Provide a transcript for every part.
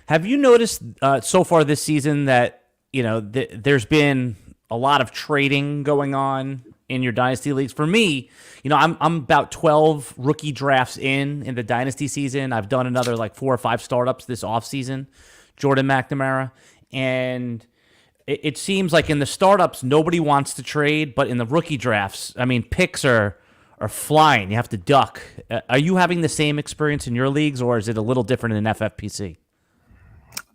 Have you noticed so far this season that there's been a lot of trading going on in your dynasty leagues? For me, I'm about 12 rookie drafts in the dynasty season. I've done another like 4 or 5 startups this offseason, Jordan McNamara, and it seems like in the startups nobody wants to trade, but in the rookie drafts, I mean, picks are flying. You have to duck. Are you having the same experience in your leagues, or is it a little different in FFPC?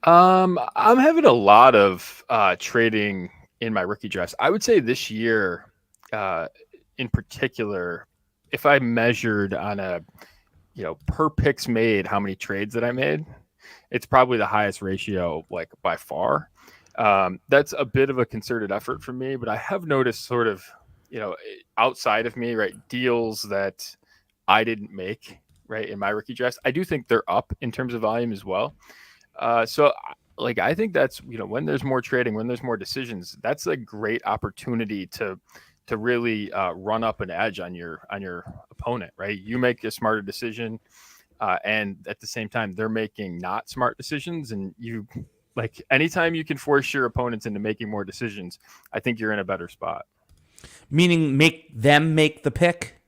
I'm having a lot of trading in my rookie drafts. I would say this year, in particular, if I measured on a per picks made, how many trades that I made, it's probably the highest ratio, like by far. That's a bit of a concerted effort for me, but I have noticed sort of, outside of me, right, deals that I didn't make, right, in my rookie drafts. I do think they're up in terms of volume as well. So like, I think that's, when there's more trading, when there's more decisions, that's a great opportunity to really run up an edge on your opponent, right? You make a smarter decision, and at the same time, they're making not smart decisions, and you, like, anytime you can force your opponents into making more decisions, I think you're in a better spot. Meaning make them make the pick?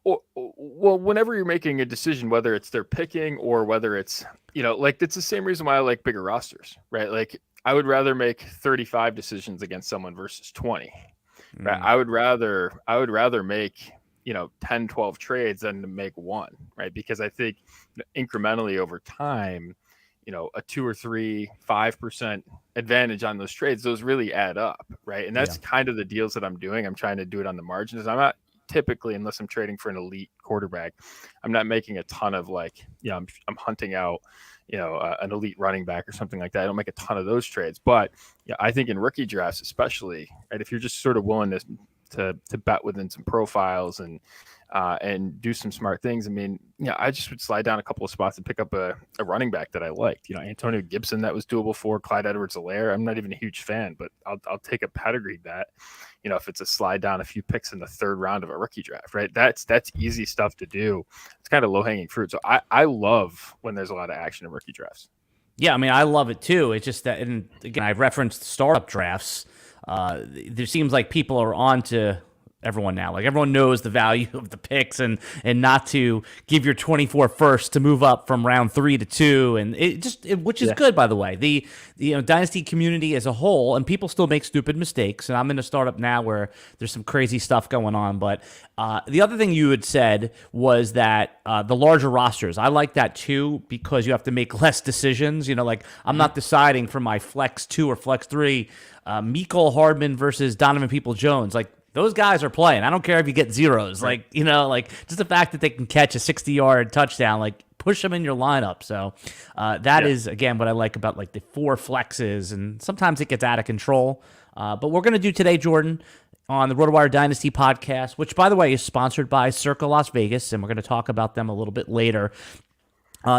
Well, whenever you're making a decision, whether it's their picking or whether it's, like, it's the same reason why I like bigger rosters, right? Like, I would rather make 35 decisions against someone versus 20. Right? I would rather make, 10, 12 trades than to make one, right? Because I think incrementally over time, a 2 or 3, 5% advantage on those trades, those really add up, right? And that's kind of the deals that I'm doing. I'm trying to do it on the margins. I'm not typically, unless I'm trading for an elite quarterback, I'm not making a ton of, like, I'm hunting out, an elite running back or something like that. I don't make a ton of those trades, but I think in rookie drafts, especially, right, if you're just sort of willing to bet within some profiles and do some smart things. I mean, I just would slide down a couple of spots and pick up a running back that I liked. Antonio Gibson, that was doable for Clyde Edwards-Helaire. I'm not even a huge fan, but I'll take a pedigree bet. If it's a slide down a few picks in the third round of a rookie draft, right? That's easy stuff to do. It's kind of low hanging fruit. So I love when there's a lot of action in rookie drafts. Yeah, I mean, I love it too. It's just that, and again, I've referenced startup drafts. There seems like people are on to everyone now. Like, everyone knows the value of the picks and not to give your 24 first to move up from round 3 to 2, and which is good, by the way. The dynasty community as a whole, and people still make stupid mistakes. And I'm in a startup now where there's some crazy stuff going on. But the other thing you had said was that the larger rosters, I like that too, because you have to make less decisions. Like, I'm not deciding for my flex 2 or flex 3, Mecole Hardman versus Donovan Peoples-Jones. Like, those guys are playing. I don't care if you get zeros. Right. Like just the fact that they can catch a 60-yard touchdown, like, push them in your lineup. So that is, again, what I like about, like, the 4 flexes. And sometimes it gets out of control. But we're going to do today, Jordan, on the RotoWire Dynasty podcast, which, by the way, is sponsored by Circa Las Vegas, and we're going to talk about them a little bit later,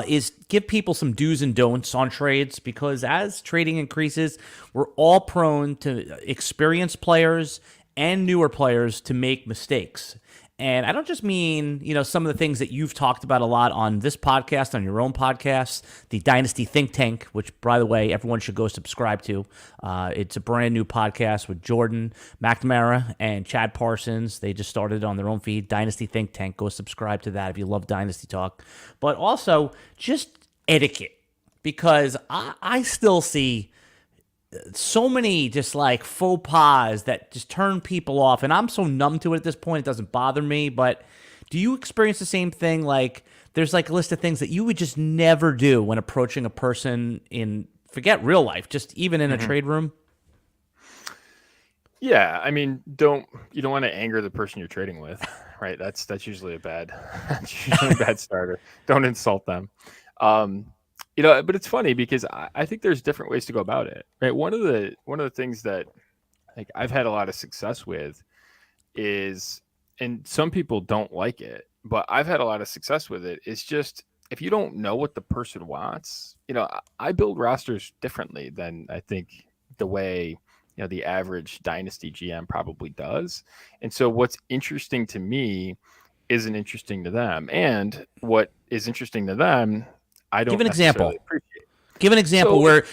is give people some do's and don'ts on trades, because as trading increases, we're all prone to experienced players and newer players to make mistakes. And I don't just mean, some of the things that you've talked about a lot on this podcast, on your own podcast, the Dynasty Think Tank, which, by the way, everyone should go subscribe to. It's a brand new podcast with Jordan McNamara and Chad Parsons. They just started on their own feed, Dynasty Think Tank. Go subscribe to that if you love Dynasty talk. But also just etiquette, because I still see so many just, like, faux pas that just turn people off, and I'm so numb to it at this point, it doesn't bother me. But do you experience the same thing? Like, there's, like, a list of things that you would just never do when approaching a person in, forget real life, just even in a trade room? Yeah, I mean, you don't want to anger the person you're trading with, right? That's usually a bad starter. Don't insult them. But it's funny because I think there's different ways to go about it, right? One of the things that, like, I've had a lot of success with is, and some people don't like it, but I've had a lot of success with it, is just, if you don't know what the person wants, I build rosters differently than I think the way, the average dynasty GM probably does. And so what's interesting to me isn't interesting to them. And what is interesting to them, I don't give an example. appreciate. Give an example where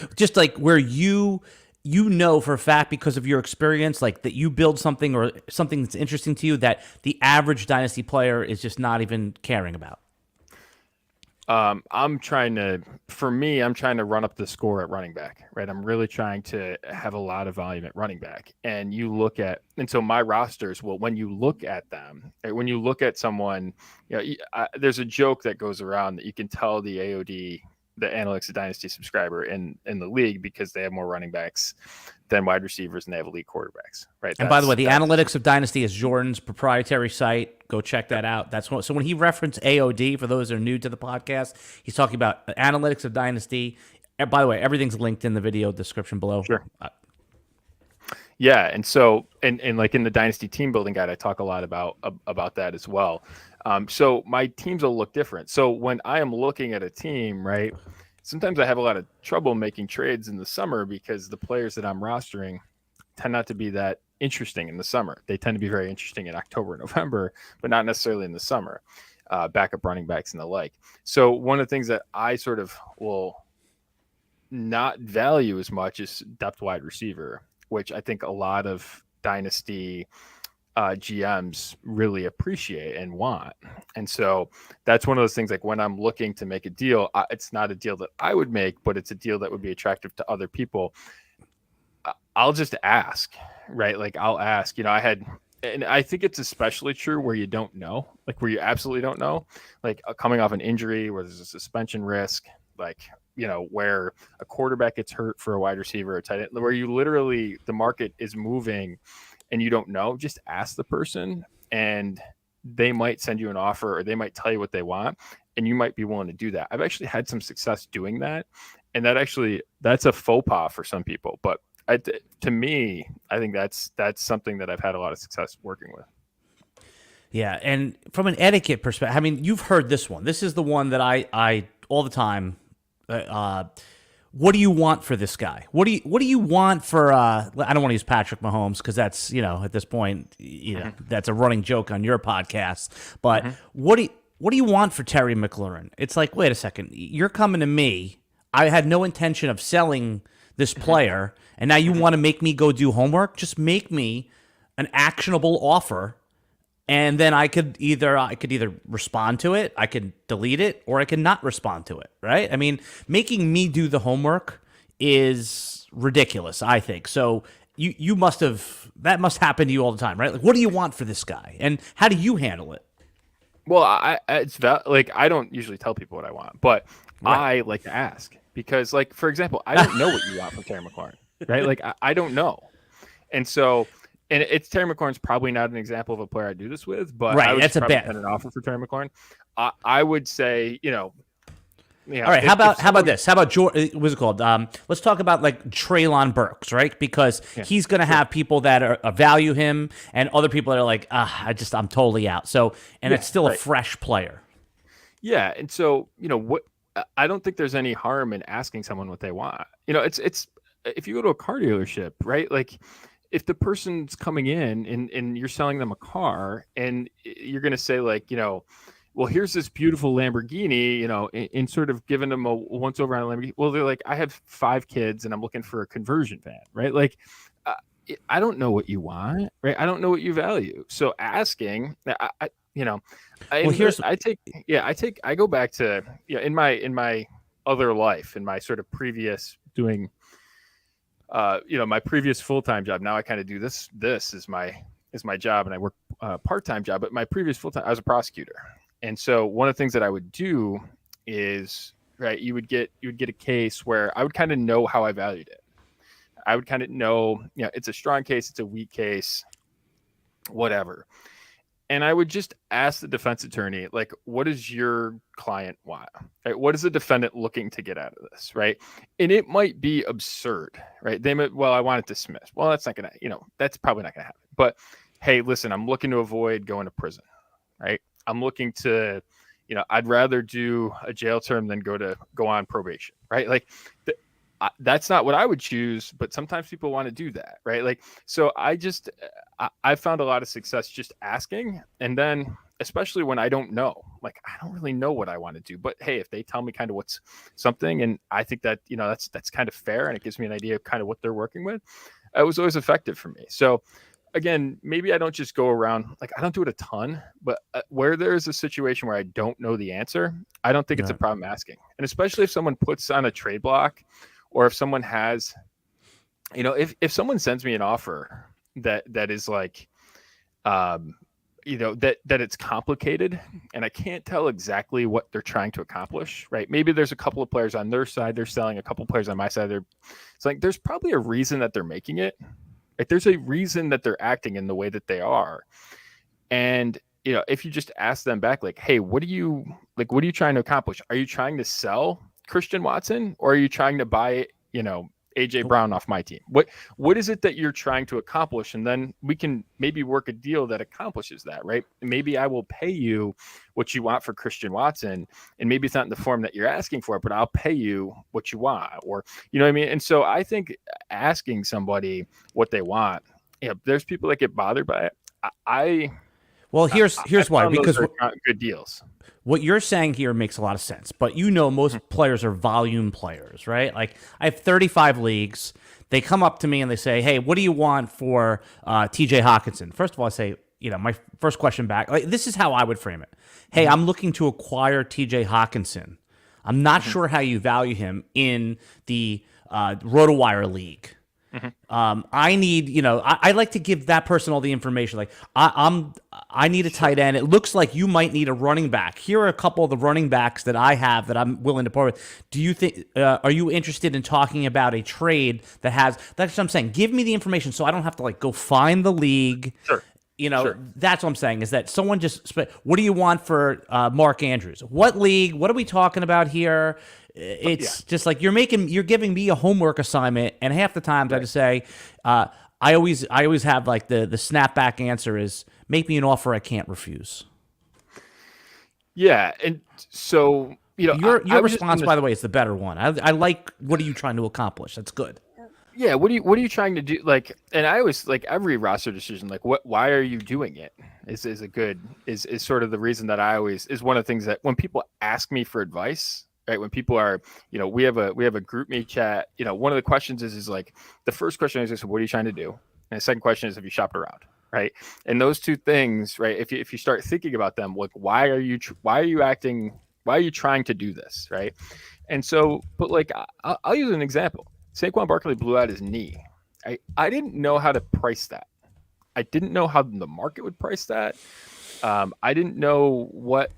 you know for a fact because of your experience, like that you build something or something that's interesting to you that the average Dynasty player is just not even caring about. I'm trying to run up the score at running back, right? I'm really trying to have a lot of volume at running back. And so my rosters, well, when you look at them, when you look at someone, there's a joke that goes around that you can tell the AOD, the Analytics of Dynasty subscriber in the league, because they have more running backs than wide receivers and they have elite quarterbacks, right? And by the way, the Analytics of Dynasty is Jordan's proprietary site. Go check that out. So when he referenced AOD, for those that are new to the podcast, he's talking about Analytics of Dynasty. And by the way, everything's linked in the video description below. Sure. Yeah, and so and like in the Dynasty team building guide, I talk a lot about that as well. So my teams will look different. So when I am looking at a team, right, sometimes I have a lot of trouble making trades in the summer because the players that I'm rostering tend not to be that interesting in the summer. They tend to be very interesting in October and November, but not necessarily in the summer, backup running backs and the like. So one of the things that I sort of will not value as much is depth wide receiver, which I think a lot of Dynasty GMs really appreciate and want. And so that's one of those things, like when I'm looking to make a deal, it's not a deal that I would make, but it's a deal that would be attractive to other people. I'll just ask, right? Like I'll ask, and I think it's especially true where you don't know, like where you absolutely don't know, like coming off an injury where there's a suspension risk, like, where a quarterback gets hurt for a wide receiver or tight end, where you literally, the market is moving and you don't know, just ask the person and they might send you an offer or they might tell you what they want and you might be willing to do that. I've actually had some success doing that. And that's a faux pas for some people. But to me, I think that's something that I've had a lot of success working with. Yeah. And from an etiquette perspective, I mean, you've heard this one. This is the one that I all the time, what do you want for this guy? What do you want for? I don't want to use Patrick Mahomes because that's at this point that's a running joke on your podcast. But what do you want for Terry McLaurin? It's like, wait a second, you're coming to me. I had no intention of selling this player, and now you want to make me go do homework? Just make me an actionable offer. And then I could either respond to it, I could delete it, or I could not respond to it, right? I mean, making me do the homework is ridiculous, I think. So that must happen to you all the time, right? Like, what do you want for this guy, and how do you handle it? Well, I don't usually tell people what I want, but right. I like to ask because, like, for example, I don't know what you want from Terry McLaurin, right? Like, I don't know, and so. And it's Terry McLaurin's probably not an example of a player I do this with, but right, I would that's probably send an offer for Terry McLaurin. I would say, all right. How about this? How about what's it called? Let's talk about like Treylon Burks, right? Because he's going to have people that value him, and other people that are like, I'm totally out. So, and it's still a fresh player. Yeah, and so what? I don't think there's any harm in asking someone what they want. It's if you go to a car dealership, right? Like, if the person's coming in and you're selling them a car and you're going to say like, well, here's this beautiful Lamborghini, and sort of giving them a once over on a Lamborghini. Well, they're like, I have 5 kids and I'm looking for a conversion van, right? Like, I don't know what you want, right? I don't know what you value. So asking, I go back to, in my other life, in my sort of previous doing, my previous full-time job. Now I kind of do this is my job, and I work part-time job, but my previous full-time, I was a prosecutor. And so one of the things that I would do is, right, you would get a case where I would kind of know how I valued it. I would kind of know, it's a strong case, it's a weak case, whatever. And I would just ask the defense attorney, like, what does your client want? Right? What is the defendant looking to get out of this? Right. And it might be absurd, right? They might, well, I want it dismissed. Well, that's not going to, that's probably not going to happen. But hey, listen, I'm looking to avoid going to prison, right? I'm looking to, I'd rather do a jail term than go on probation, right? Like that's not what I would choose, but sometimes people want to do that, right? Like, so I found a lot of success just asking, and then especially when I don't know. Like, I don't really know what I want to do. But hey, if they tell me kind of what's something, and I think that, that's kind of fair, and it gives me an idea of kind of what they're working with, it was always effective for me. So again, maybe I don't just go around, like, I don't do it a ton, but where there's a situation where I don't know the answer, I don't think it's a problem asking. And especially if someone puts on a trade block, or if someone has, if someone sends me an offer that is like, that it's complicated and I can't tell exactly what they're trying to accomplish, right? Maybe there's a couple of players on their side, they're selling, a couple of players on my side. It's like, there's probably a reason that they're making it. Like, there's a reason that they're acting in the way that they are. And, if you just ask them back, like, hey, what are you trying to accomplish? Are you trying to sell Christian Watson, or are you trying to buy, AJ Brown off my team? What is it that you're trying to accomplish? And then we can maybe work a deal that accomplishes that, right? Maybe I will pay you what you want for Christian Watson, and maybe it's not in the form that you're asking for, but I'll pay you what you want, or, you know what I mean? And so I think asking somebody what they want, there's people that get bothered by it. Here's why, because good deals. What you're saying here makes a lot of sense, but most players are volume players, right? Like, I have 35 leagues. They come up to me and they say, hey, what do you want for TJ Hawkinson? First of all, I say, my first question back, like, this is how I would frame it. Hey, I'm looking to acquire TJ Hawkinson. I'm not sure how you value him in the RotoWire league. I need, I like to give that person all the information. Like, I need a tight end. It looks like you might need a running back. Here are a couple of the running backs that I have that I'm willing to part with. Do you think, are you interested in talking about a trade that's what I'm saying. Give me the information so I don't have to, like, go find the league. Sure. Sure. That's what I'm saying, is that someone just, what do you want for Mark Andrews? What league? What are we talking about here? It's just like you're giving me a homework assignment, and half the times I just say, I always have, like, the snapback answer is, make me an offer I can't refuse. Yeah, and so your response, by the way, is the better one. I like, what are you trying to accomplish? That's good. Yeah, what are you trying to do? Like, and I always, like, every roster decision, like, why are you doing it? Is sort of the reason that is one of the things that when people ask me for advice. Right. When people are, we have a group me chat, one of the questions is like, the first question is just, what are you trying to do? And the second question is, have you shopped around? Right. And those two things, right. If you start thinking about them, like, why are you trying to do this? Right. And so, but, like, I'll use an example. Saquon Barkley blew out his knee. I didn't know how to price that. I didn't know how the market would price that. I didn't know what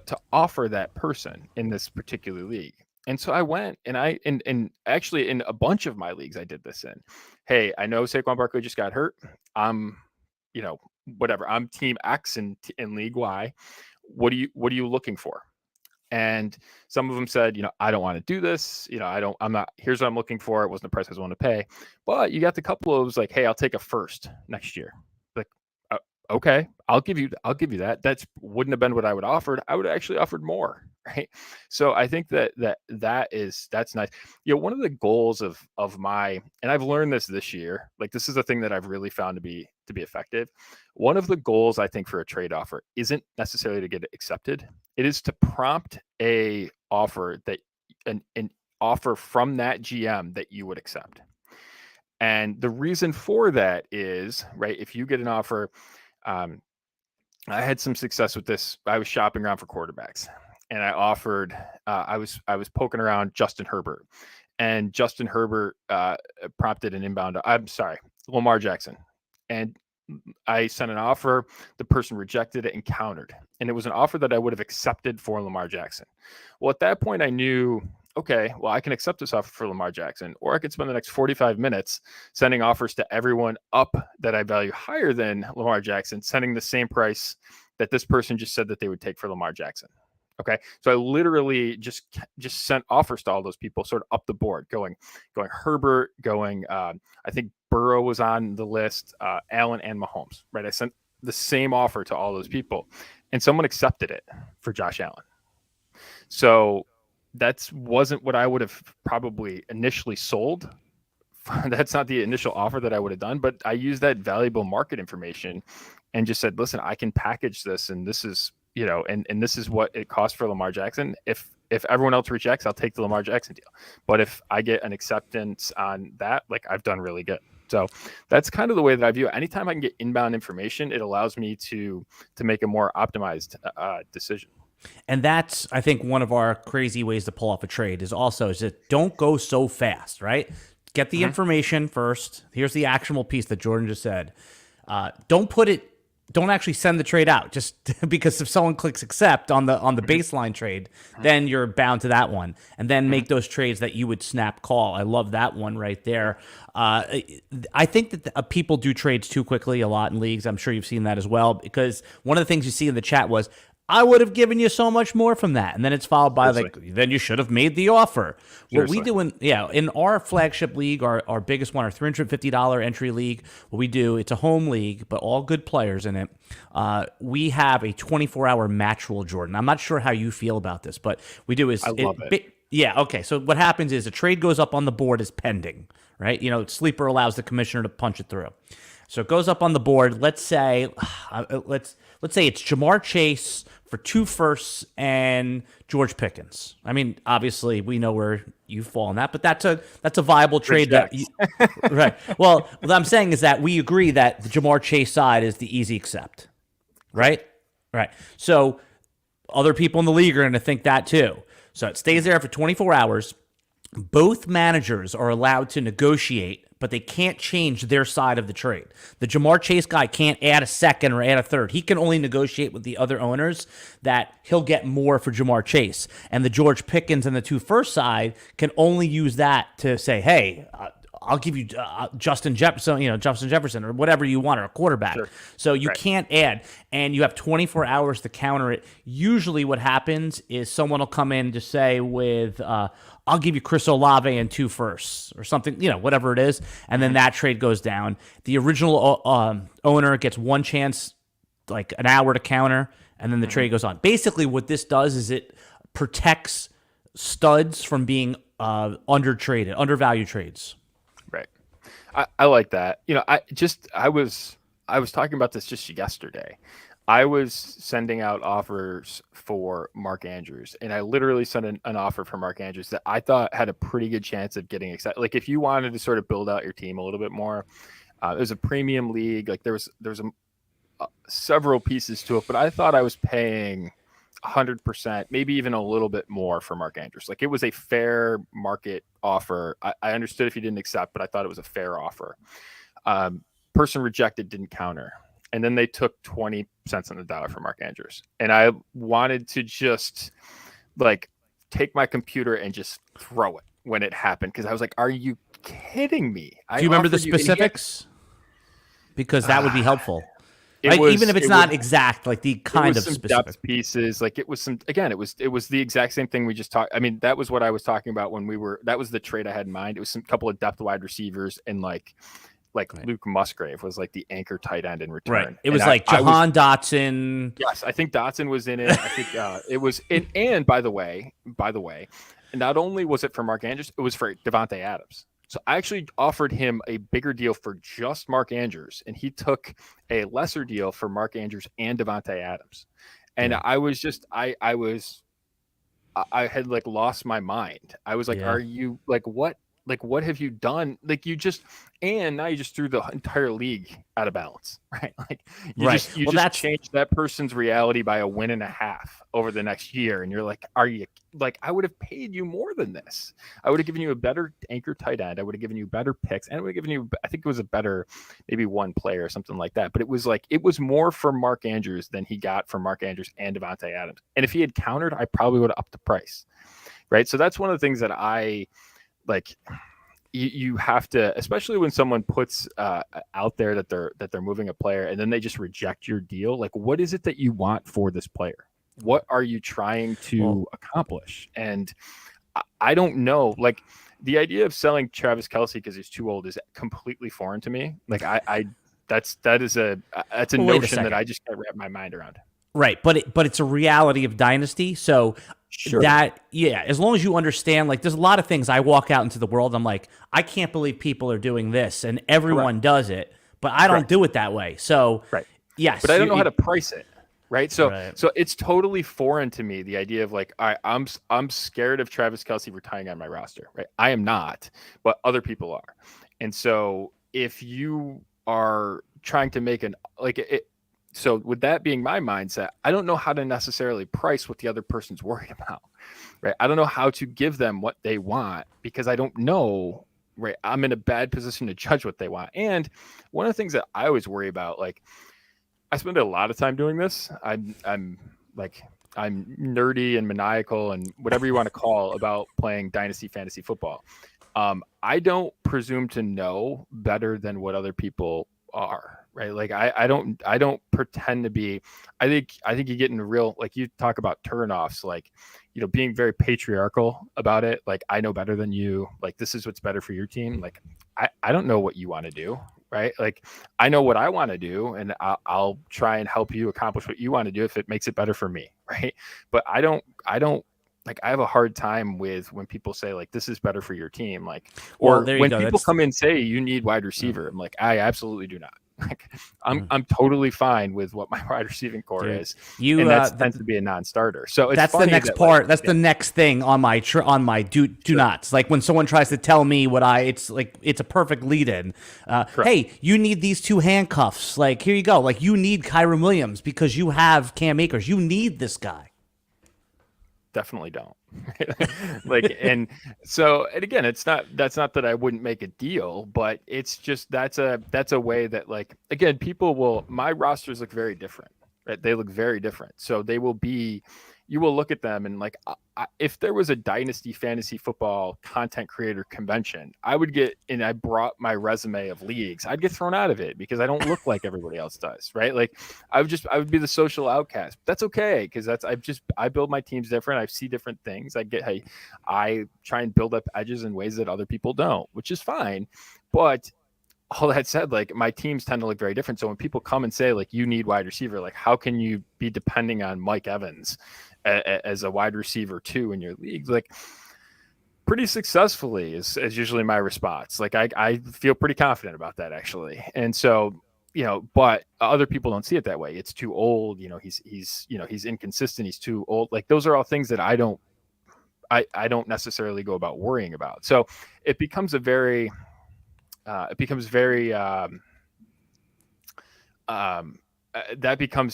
to offer that person in this particular league. And so I went and actually in a bunch of my leagues I did this in. Hey, I know Saquon Barkley just got hurt. I'm, whatever. I'm team X in league Y. What are you looking for? And some of them said, I don't want to do this. Here's what I'm looking for. It wasn't the price I was willing to pay. But you got the couple of like, hey, I'll take a first next year. Like, okay, I'll give you that. That's wouldn't have been what I would offered. I would have actually offered more. Right. So I think that's nice. One of the goals of my, and I've learned this year, like, this is the thing that I've really found to be effective. One of the goals I think for a trade offer isn't necessarily to get it accepted. It is to prompt a offer that an offer from that GM that you would accept. And the reason for that is, right, if you get an offer, I had some success with this. I was shopping around for quarterbacks, and I offered, I was poking around Justin Herbert, and Justin Herbert prompted an inbound. I'm sorry, Lamar Jackson. And I sent an offer. The person rejected it and countered. And it was an offer that I would have accepted for Lamar Jackson. Well, at that point, I knew, okay, well, I can accept this offer for Lamar Jackson, or I could spend the next 45 minutes sending offers to everyone up that I value higher than Lamar Jackson, sending the same price that this person just said that they would take for Lamar Jackson. Okay. So I literally just sent offers to all those people sort of up the board, going Herbert, I think Burrow was on the list, Allen and Mahomes, right? I sent the same offer to all those people, and someone accepted it for Josh Allen. So that wasn't what I would have probably initially sold. That's not the initial offer that I would have done, but I used that valuable market information and just said, listen, I can package this, and this is, and this is what it costs for Lamar Jackson. If everyone else rejects, I'll take the Lamar Jackson deal. But if I get an acceptance on that, like, I've done really good. So that's kind of the way that I view it. Anytime I can get inbound information, it allows me to make a more optimized decision. And that's, I think, one of our crazy ways to pull off a trade is that don't go so fast, right? Get the information first. Here's the actionable piece that Jordan just said. Don't actually send the trade out, just because if someone clicks accept on the baseline trade, then you're bound to that one, and then make those trades that you would snap call. I love that one right there. I think that people do trades too quickly a lot in leagues. I'm sure you've seen that as well, because one of the things you see in the chat was, I would have given you so much more from that. And then it's followed by then you should have made the offer. Seriously. What we do in our flagship league, our biggest one, our $350 entry league, what we do, it's a home league, but all good players in it. We have a 24-hour match rule, Jordan. I'm not sure how you feel about this, but we do is... I love it. Yeah, okay. So what happens is a trade goes up on the board as pending, right? Sleeper allows the commissioner to punch it through. So it goes up on the board. Let's say it's Jamar Chase for 2 firsts and George Pickens. I mean, obviously, we know where you fall on that, but that's a viable trade. Right. Well, what I'm saying is that we agree that the Jamar Chase side is the easy accept, right? Right. So other people in the league are going to think that too. So it stays there for 24 hours. Both managers are allowed to negotiate, but they can't change their side of the trade. The Jamar Chase guy can't add a second or add a third. He can only negotiate with the other owners that he'll get more for Jamar Chase. And the George Pickens and the 2 first side can only use that to say, hey, I'll give you Justin Jefferson or whatever you want, or a quarterback. Sure. So you can't add, and you have 24 hours to counter it. Usually what happens is someone will come in to say with, I'll give you Chris Olave and 2 firsts or something, whatever it is. And then that trade goes down. The original owner gets one chance, like an hour to counter, and then the trade goes on. Basically what this does is it protects studs from being undervalued trades. Right. I like that. I was talking about this just yesterday. I was sending out offers for Mark Andrews, and I literally sent an offer for Mark Andrews that I thought had a pretty good chance of getting accepted. Like, if you wanted to sort of build out your team a little bit more, it was a premium league. Like, there was several pieces to it, but I thought I was paying 100%, maybe even a little bit more for Mark Andrews. Like, it was a fair market offer. I understood if you didn't accept, but I thought it was a fair offer. Person rejected, didn't counter. And then they took 20 cents on the dollar for Mark Andrews. And I wanted to just take my computer and just throw it when it happened. Because I was like, are you kidding me? Do you remember the specifics? Because that would be helpful. Even if it's not exact, like the kind of specific depth pieces. Like, it was it was the exact same thing we just talked. I mean, that was what I was talking about that was the trade I had in mind. It was some couple of depth wide receivers and like Luke Musgrave was like the anchor tight end in return. Right. It was Jahan Dotson. Yes, I think Dotson was in it. I think it was. And by the way, not only was it for Mark Andrews, it was for Devontae Adams. So I actually offered him a bigger deal for just Mark Andrews, and he took a lesser deal for Mark Andrews and Devontae Adams. And I was just, I had lost my mind. I was like, Are you what? Like, what have you done? Like, now you just threw the entire league out of balance, right? Like, you just changed that person's reality by 1.5 wins over the next year. And you're like, are you I would have paid you more than this. I would have given you a better anchor tight end. I would have given you better picks, and I would have given you, I think it was a better, maybe one player or something like that. But it was more for Mark Andrews than he got from Mark Andrews and Devontae Adams. And if he had countered, I probably would have upped the price. Right. So that's one of the things that you have to, especially when someone puts out there that they're moving a player and then they just reject your deal. Like, what is it that you want for this player? What are you trying to accomplish? And I don't know. Like, the idea of selling Travis Kelce because he's too old is completely foreign to me. Like, that's a notion that I just can't wrap my mind around. Right, but it's a reality of Dynasty. So as long as you understand, there's a lot of things I walk out into the world, I'm like, I can't believe people are doing this, and everyone does it, but I don't do it that way. So Yes, but I don't know how to price it. Right. So right. so it's totally foreign to me, the idea of like, I'm scared of Travis Kelce retiring on my roster. Right. I am not, but other people are. And so if you are trying to make so with that being my mindset, I don't know how to necessarily price what the other person's worried about. Right. I don't know how to give them what they want because I don't know. Right. I'm in a bad position to judge what they want. And one of the things that I always worry about, like, I spend a lot of time doing this. I'm nerdy and maniacal and whatever you want to call about playing dynasty fantasy football. I don't presume to know better than what other people are, right? Like I don't pretend to be. I think you get in real, like, you talk about turnoffs, like, being very patriarchal about it. Like, I know better than you. Like, this is what's better for your team. Like, I don't know what you want to do. Right. Like, I know what I want to do, and I'll try and help you accomplish what you want to do if it makes it better for me. Right. But I don't like, I have a hard time with when people say, like, this is better for your team. Like, or when people come in and say you need wide receiver, I'm like, I absolutely do not. Like, I'm totally fine with what my wide receiving core is. And that tends to be a non-starter. So it's that's the next part. Like, that's the next thing on my do nots. Like, when someone tries to tell me it's a perfect lead in. Hey, you need these two handcuffs. Like, here you go. Like, you need Kyron Williams because you have Cam Akers. You need this guy. Definitely don't. Like, and again, that's not that I wouldn't make a deal, but it's just, that's a way that, like, again, my rosters look very different, right? They look very different. So you will look at them and, like, if there was a dynasty fantasy football content creator convention, I brought my resume of leagues, I'd get thrown out of it because I don't look like everybody else does. Right. Like, I would be the social outcast. That's okay. Because I build my teams different. I see different things. I try and build up edges in ways that other people don't, which is fine. But all that said, like, my teams tend to look very different. So when people come and say, like, you need wide receiver, like, how can you be depending on Mike Evans as a wide receiver 2 in your league? Like, pretty successfully is usually my response. Like, I feel pretty confident about that, actually. And so, but other people don't see it that way. It's too old. He's inconsistent. He's too old. Like, those are all things that I don't necessarily go about worrying about. So it becomes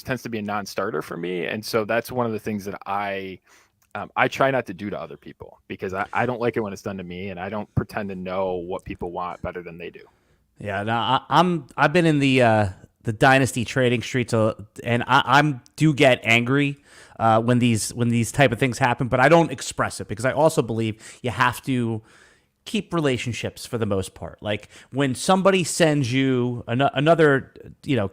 tends to be a non-starter for me. And so that's one of the things that I try not to do to other people, because I don't like it when it's done to me, and I don't pretend to know what people want better than they do. Yeah, no, I've been in the dynasty trading streets, and I do get angry when these type of things happen, but I don't express it because I also believe you have to keep relationships for the most part. Like, when somebody sends you another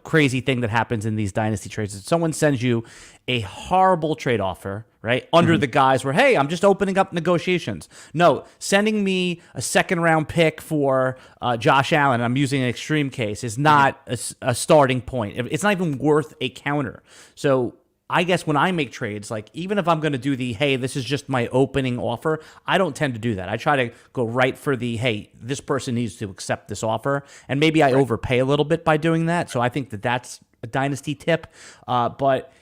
crazy thing that happens in these dynasty trades is someone sends you a horrible trade offer, right, under the guise where, hey, I'm just opening up negotiations. No, sending me a second round pick for Josh Allen, I'm using an extreme case, is not a starting point. It's not even worth a counter. So I guess when I make trades, like, even if I'm going to do hey, this is just my opening offer, I don't tend to do that. I try to go right for hey, this person needs to accept this offer. And maybe I overpay a little bit by doing that. So I think that's a dynasty tip. But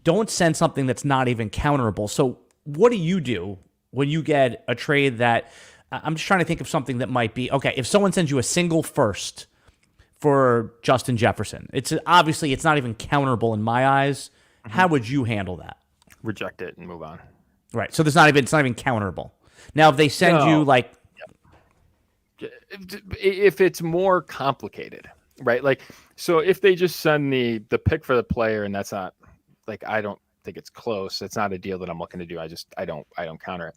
don't send something that's not even counterable. So what do you do when you get a trade that, I'm just trying to think of something that might be, okay, if someone sends you a single first for Justin Jefferson, it's obviously, it's not even counterable in my eyes. How would you handle that? Reject it and move on. Right. So it's not even counterable. Now, if they send you, like, if it's more complicated, right? Like, so if they just send the pick for the player, and that's not, like, I don't think it's close. It's not a deal that I'm looking to do. I don't counter it.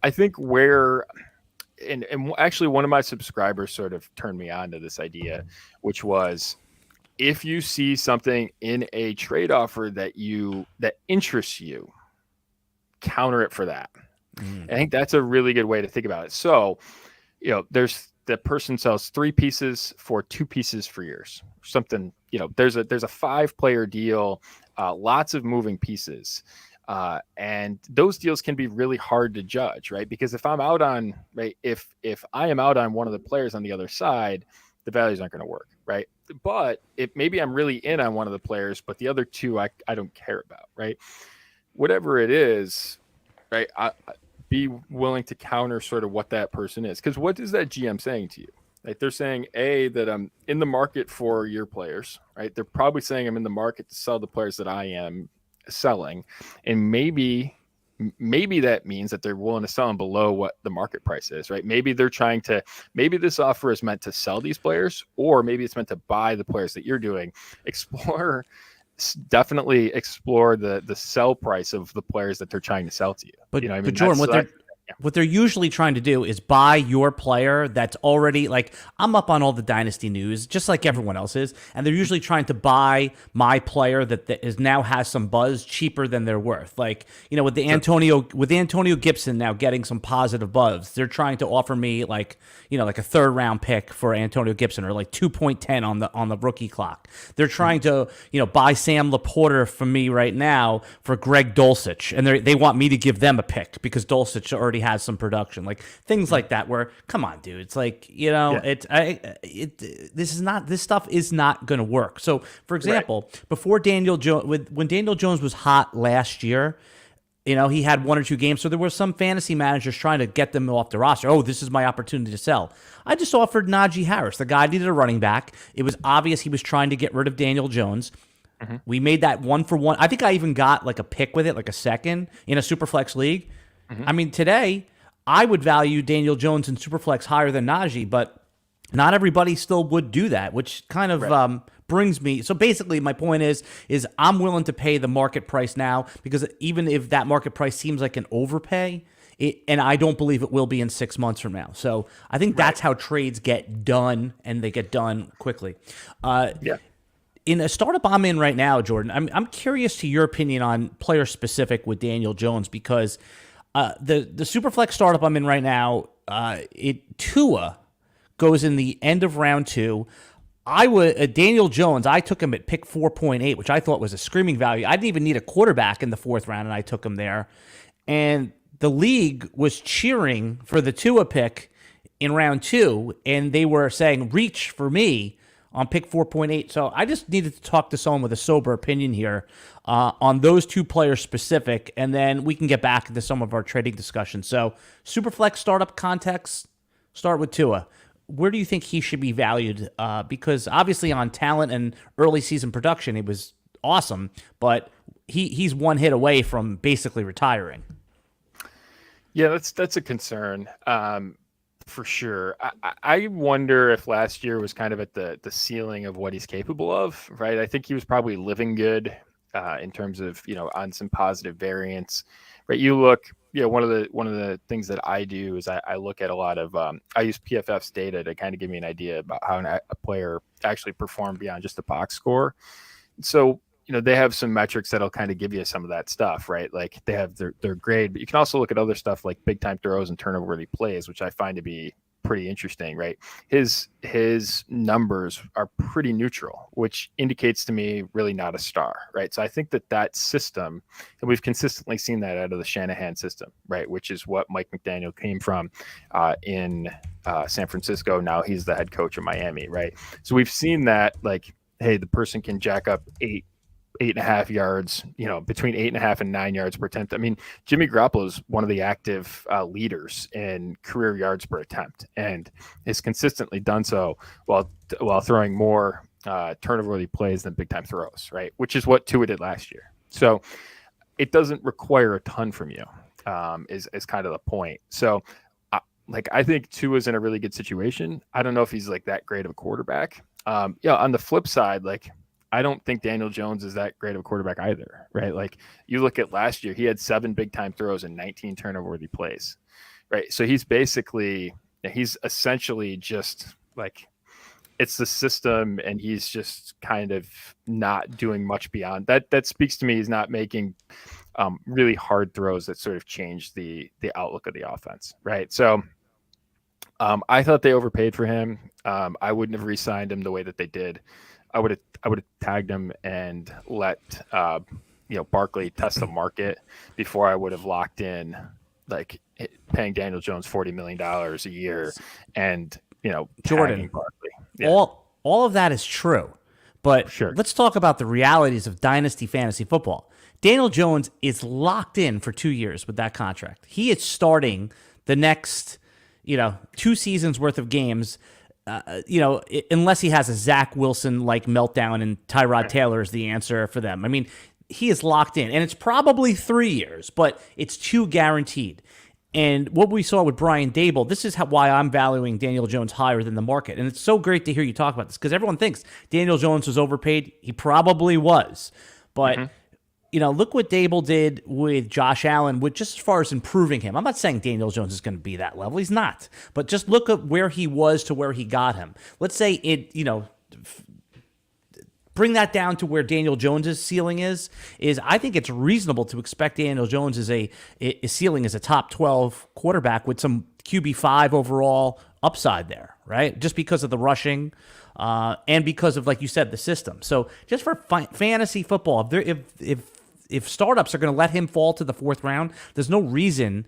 I think and actually one of my subscribers sort of turned me on to this idea, which was, if you see something in a trade offer that interests you, counter it for that. I think that's a really good way to think about it. So, there's the person sells 3 pieces for 2 pieces for yours. Something, there's a 5-player deal, lots of moving pieces. And those deals can be really hard to judge, right? Because if I'm out on, right, if I am out on one of the players on the other side, the values aren't going to work, right? But maybe I'm really in on one of the players, but the other two I don't care about, right? Whatever it is, right? Be willing to counter sort of what that person is, because what is that GM saying to you? Like, they're saying that I'm in the market for your players, right? They're probably saying I'm in the market to sell the players that I am selling, and maybe that means that they're willing to sell them below what the market price is, right? Maybe this offer is meant to sell these players, or maybe it's meant to buy the players that you're doing. Definitely explore the sell price of the players that they're trying to sell to you. But, you know what I but mean? Jordan, what they're usually trying to do is buy your player that's already, like, I'm up on all the Dynasty news, just like everyone else is, and they're usually trying to buy my player that is now has some buzz cheaper than they're worth. Like, with Antonio Gibson now getting some positive buzz, they're trying to offer me like a third round pick for Antonio Gibson, or like 2.10 on the rookie clock. They're trying to buy Sam Laporta from me right now for Greg Dulcich, and they want me to give them a pick because Dulcich already has some production, like things like that. Where, come on, dude, it's like this stuff is not going to work. So, for example, before when Daniel Jones was hot last year, he had 1 or 2 games. So there were some fantasy managers trying to get them off the roster. Oh, this is my opportunity to sell. I just offered Najee Harris. The guy needed a running back. It was obvious he was trying to get rid of Daniel Jones. We made that 1-for-1. I think I even got like a pick with it, like a second in a Superflex league. I mean, today I would value Daniel Jones in Superflex higher than Najee, but not everybody still would do that, which kind of brings me. So basically, my point is I'm willing to pay the market price now, because even if that market price seems like an overpay, and I don't believe it will be in 6 months from now. So I think that's how trades get done, and they get done quickly. In a startup I'm in right now, Jordan, I'm curious to your opinion on player specific with Daniel Jones, because the Superflex startup I'm in right now, Tua goes in the end of round 2. Daniel Jones, I took him at pick 4.8, which I thought was a screaming value. I didn't even need a quarterback in the 4th round, and I took him there. And the league was cheering for the Tua pick in round 2, and they were saying, reach for me on pick 4.8. So I just needed to talk to someone with a sober opinion here on those 2 players specific, and then we can get back into some of our trading discussions. So Superflex startup context, start with Tua. Where do you think he should be valued? Because obviously on talent and early season production, it was awesome, but he's one hit away from basically retiring. Yeah, that's a concern. For sure. I wonder if last year was kind of at the ceiling of what he's capable of, right? I think he was probably living good in terms of, on some positive variance, right? You look, one of the things that I do is I look at a lot of, I use PFF's data to kind of give me an idea about how a player actually performed beyond just a box score. So, they have some metrics that'll kind of give you some of that stuff, right? Like they have their grade, but you can also look at other stuff like big time throws and turnover worthy plays, which I find to be pretty interesting, right? His numbers are pretty neutral, which indicates to me really not a star, right? So I think that system, and we've consistently seen that out of the Shanahan system, right? Which is what Mike McDaniel came from in San Francisco. Now he's the head coach of Miami, right? So we've seen that, like, hey, the person can jack up 8.5 yards, between 8.5 and 9 yards per attempt. I mean, Jimmy Garoppolo is one of the active leaders in career yards per attempt, and has consistently done so while throwing more turnover-worthy plays than big-time throws, right? Which is what Tua did last year. So it doesn't require a ton from you, is kind of the point. So, I think Tua's in a really good situation. I don't know if he's like that great of a quarterback. On the flip side, I don't think Daniel Jones is that great of a quarterback either, right? Like, you look at last year, he had 7 big time throws and 19 turnover-worthy plays, right? So he's essentially just like, it's the system, and he's just kind of not doing much beyond that. That speaks to me. He's not making really hard throws that sort of change the outlook of the offense, right? So I thought they overpaid for him. I wouldn't have re-signed him the way that they did. I would have tagged him and let Barkley test the market before I would have locked in, like, paying Daniel Jones $40 million a year and Jordan Barkley. Yeah. All of that is true. But Sure. let's talk about the realities of dynasty fantasy football. Daniel Jones is locked in for 2 years with that contract. He is starting the next, 2 seasons worth of games. Unless he has a Zach Wilson like meltdown and Tyrod Taylor is the answer for them. I mean, he is locked in, and it's probably 3 years, but it's 2 guaranteed. And what we saw with Brian Dable, this is why I'm valuing Daniel Jones higher than the market. And it's so great to hear you talk about this because everyone thinks Daniel Jones was overpaid. He probably was. But, look what Dable did with Josh Allen, with just as far as improving him. I'm not saying Daniel Jones is going to be that level. He's not. But just look at where he was to where he got him. Let's say bring that down to where Daniel Jones' ceiling is I think it's reasonable to expect Daniel Jones is a ceiling as a top 12 quarterback with some QB5 overall upside there, right? Just because of the rushing and because of, like you said, the system. So just for fantasy football, if startups are going to let him fall to the 4th round, there's no reason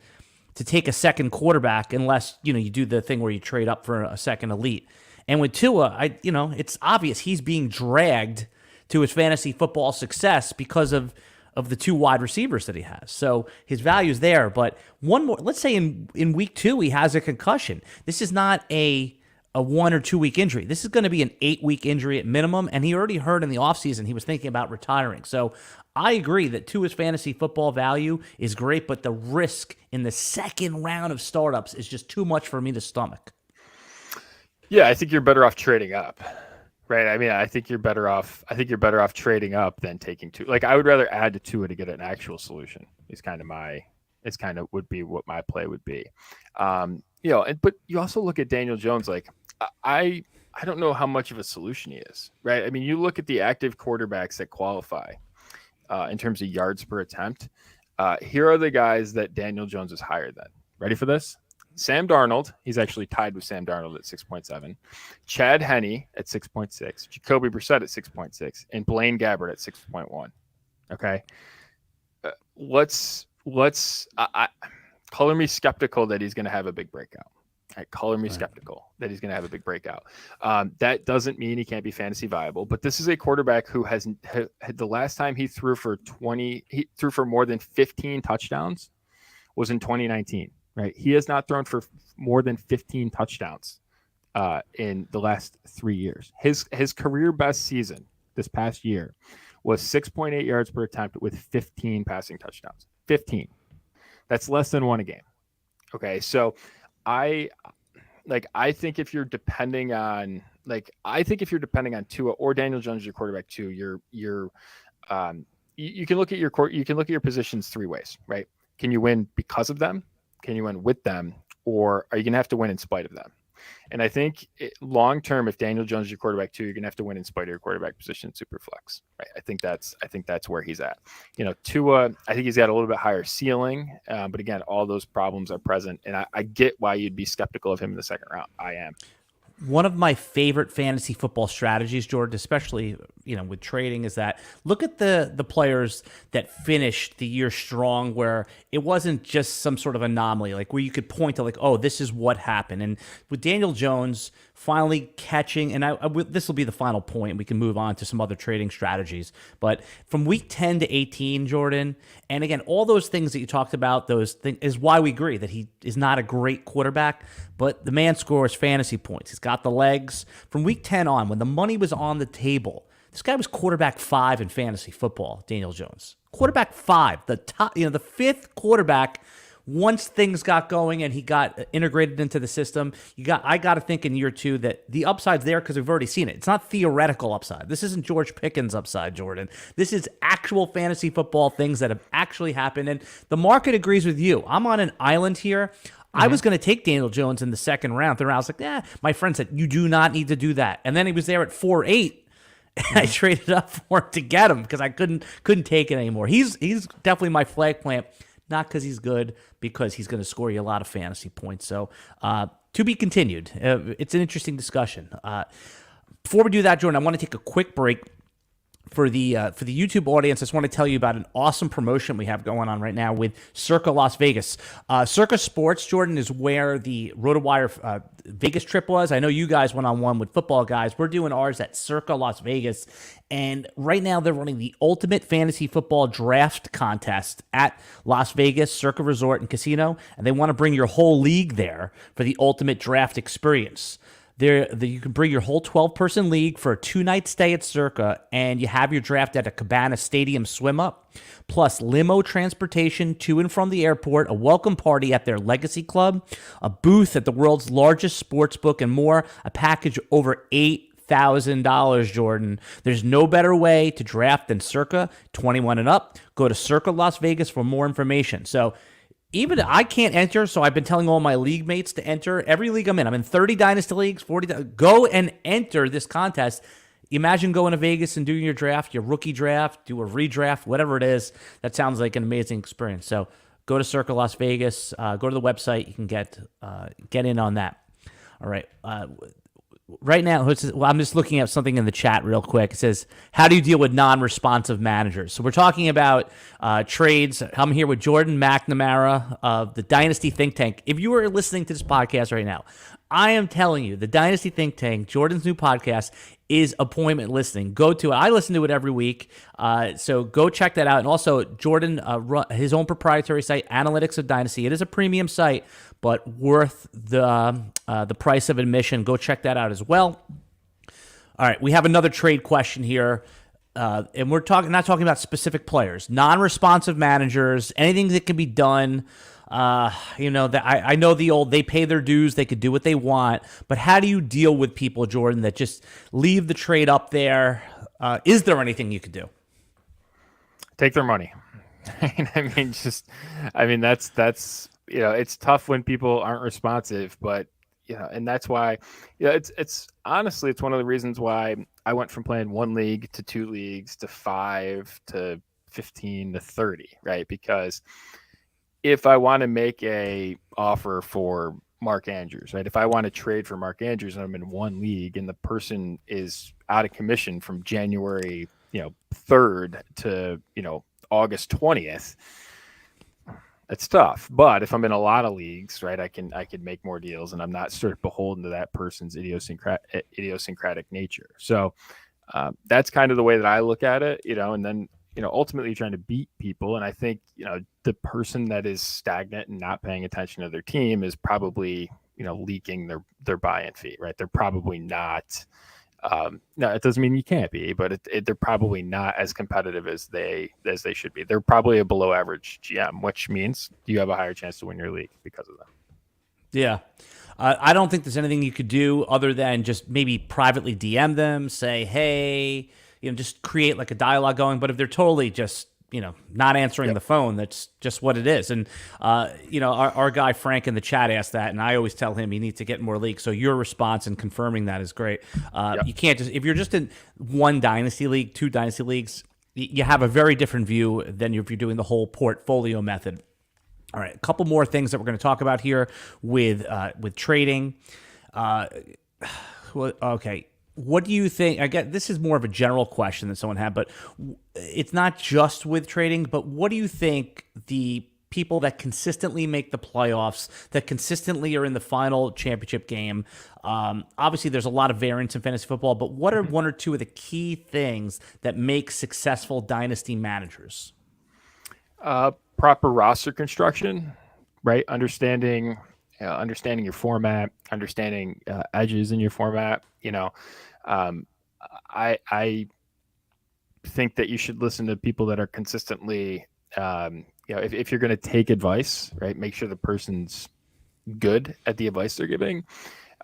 to take a second quarterback unless, you do the thing where you trade up for a second elite. And with Tua, it's obvious he's being dragged to his fantasy football success because of the 2 wide receivers that he has. So his value is there. But one more, let's say in week 2 he has a concussion. This is not a 1 or 2 week injury. This is going to be an 8-week injury at minimum. And he already heard in the offseason he was thinking about retiring. So I agree that Tua's fantasy football value is great, but the risk in the second round of startups is just too much for me to stomach. Yeah, I think you're better off trading up, right? I mean, I think you're better off trading up than taking 2. Like, I would rather add to Tua to get an actual solution. Would be what my play would be. But you also look at Daniel Jones. Like, I don't know how much of a solution he is, right? I mean, you look at the active quarterbacks that qualify in terms of yards per attempt. Here are the guys that Daniel Jones is higher than. Ready for this? Sam Darnold, he's actually tied with Sam Darnold at 6.7. Chad Henne at 6.6. Jacoby Brissett at 6.6. And Blaine Gabbert at 6.1. Okay. Color me skeptical that he's going to have a big breakout. Color me skeptical that he's going to have a big breakout. That doesn't mean he can't be fantasy viable, but this is a quarterback who had the last time he threw for more than 15 touchdowns was in 2019. Right, he has not thrown for more than 15 touchdowns in the last 3 years. His career best season this past year was 6.8 yards per attempt with 15 passing touchdowns. 15. That's less than 1 a game. Okay, so I think if you're depending on Tua or Daniel Jones, your quarterback too, you can look at your positions 3 ways, right? Can you win because of them? Can you win with them, or are you going to have to win in spite of them? And I think long term, if Daniel Jones is your quarterback too, you're going to have to win in spite of your quarterback position, super flex. Right? I think that's where he's at. Tua, I think he's got a little bit higher ceiling, but again, all those problems are present, and I get why you'd be skeptical of him in the second round. I am. One of my favorite fantasy football strategies, Jordan, especially with trading, is that look at the players that finished the year strong, where it wasn't just some sort of anomaly, like where you could point to, like, oh, this is what happened. And with Daniel Jones finally catching, and this will be the final point. We can move on to some other trading strategies. But from week 10 to 18, Jordan, and again, all those things that you talked about, those things is why we agree that he is not a great quarterback, but the man scores fantasy points. He's got the legs. From week 10 on, when the money was on the table, this guy was quarterback 5 in fantasy football, Daniel Jones. Quarterback 5, the top, the 5th quarterback. Once things got going and he got integrated into the system, I got to think in year 2 that the upside's there because we've already seen it. It's not theoretical upside. This isn't George Pickens upside, Jordan. This is actual fantasy football things that have actually happened. And the market agrees with you. I'm on an island here. Mm-hmm. I was going to take Daniel Jones in the second round. Then I was like, my friend said, you do not need to do that. And then he was there at 4.8. And I traded up for him to get him because I couldn't take it anymore. He's definitely my flag plant. Not because he's good, because he's going to score you a lot of fantasy points. So to be continued. It's an interesting discussion. Before we do that, Jordan, I want to take a quick break For the YouTube audience, I just want to tell you about an awesome promotion we have going on right now with Circa Las Vegas. Circa Sports, Jordan, is where the RotoWire Vegas trip was. I know you guys went on one with football guys. We're doing ours at Circa Las Vegas. And right now they're running the Ultimate Fantasy Football Draft Contest at Las Vegas, Circa Resort and Casino. And they want to bring your whole league there for the ultimate draft experience. You can bring your whole 12-person league for a 2-night stay at Circa, and you have your draft at a Cabana Stadium swim-up, plus limo transportation to and from the airport, a welcome party at their Legacy Club, a booth at the world's largest sports book, and more. A package over $8,000, Jordan. There's no better way to draft than Circa 21 and up. Go to Circa Las Vegas for more information. So even I can't enter, so I've been telling all my league mates to enter. Every league I'm in 30 Dynasty leagues, 40. Go and enter this contest. Imagine going to Vegas and doing your draft, your rookie draft, do a redraft, whatever it is. That sounds like an amazing experience. So go to Circa Las Vegas. Go to the website. You can get in on that. All right. Right now, I'm just looking at something in the chat real quick. It says, how do you deal with non-responsive managers? So we're talking about trades. I'm here with Jordan Mcnamara of the Dynasty Think Tank. If you are listening to this podcast right now, I am telling you, the Dynasty Think Tank, Jordan's new podcast, is appointment listening. Go to it. I listen to it every week. So go check that out. And also, Jordan, his own proprietary site, Analytics of Dynasty. It is a premium site, but worth the price of admission. Go check that out as well. All right, we have another trade question here. And we're not talking about specific players, non-responsive managers, anything that can be done. That I know they pay their dues, they could do what they want, but how do you deal with people, Jordan, that just leave the trade up there? Is there anything you could do? Take their money. That's it's tough when people aren't responsive, but and that's why, it's honestly, it's one of the reasons why I went from playing 1 league to 2 leagues to 5 to 15 to 30, right? Because if I want to make a offer for Mark Andrews, right? If I want to trade for Mark Andrews and I'm in 1 league and the person is out of commission from January, 3rd to, August 20th, it's tough. But if I'm in a lot of leagues, right, I can make more deals and I'm not sort of beholden to that person's idiosyncratic nature. So that's kind of the way that I look at it, and then, ultimately trying to beat people. And I think, the person that is stagnant and not paying attention to their team is probably, leaking their buy-in fee, right? They're probably not, no, it doesn't mean you can't be, but they're probably not as competitive as they should be. They're probably a below average GM, which means you have a higher chance to win your league because of them. Yeah. I don't think there's anything you could do other than just maybe privately DM them, say, hey, just create like a dialogue going. But if they're totally just, not answering the phone, that's just what it is. And, our guy Frank in the chat asked that, and I always tell him he needs to get more leagues. So your response and confirming that is great. You can't if you're just in 1 dynasty league, 2 dynasty leagues, you have a very different view than if you're doing the whole portfolio method. All right, a couple more things that we're going to talk about here with trading. Okay. What do you think? I get this is more of a general question that someone had, but it's not just with trading. But what do you think the people that consistently make the playoffs, that consistently are in the final championship game? Obviously, there's a lot of variance in fantasy football, but what are 1 or 2 of the key things that make successful dynasty managers? Proper roster construction, right? Understanding your format, understanding edges in your format. I think that you should listen to people that are consistently, if you're going to take advice, right, make sure the person's good at the advice they're giving.